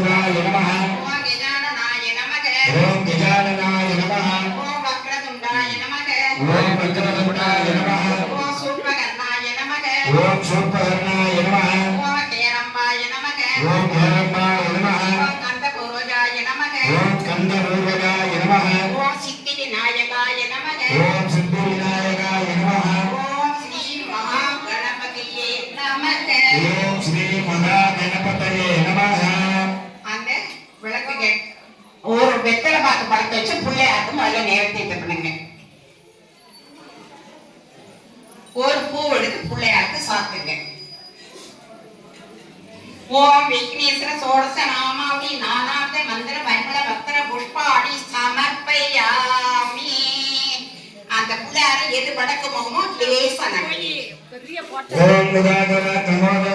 गजाननाय नमः ओम गजाननाय नमः ओम गजाननाय नमः ओम वक्रतुंडाय नमः ओम वक्रतुंडाय नमः ओम सूर्पकर्णाय नमः ओम सूर्पकर्णाय नमः ओम हेरंबाय नमः ओम हेरंबाय नमः ओम कंदपूर्वजाय नमः ओम कंदपूर्वजाय नमः ओम सिद्धिविनायकाय नमः ओम सिद्धिविनायकाय नमः ओम श्री महागणपतिये नमः ओम श्री महागणपतये नमः அந்த விளக்குங்க ஒரு வெத்தலை பாக்கு பழத்தை வச்சு பிள்ளையாருக்கு முதல்ல நேர்த்திட்டு பண்ணுங்க ஒரு பூ எடுத்து பிள்ளையாருக்கு சாத்துங்க ஓம் விக்னேஸ்வர சோடச நாமாவளி நானார்த்த மந்திர பரிமள பக்தர புஷ்பாடி சமர்ப்பயாமி அந்த பிள்ளையார எது படக்குமோ லேசா நம்பி ஓம் முகாதர தமோதர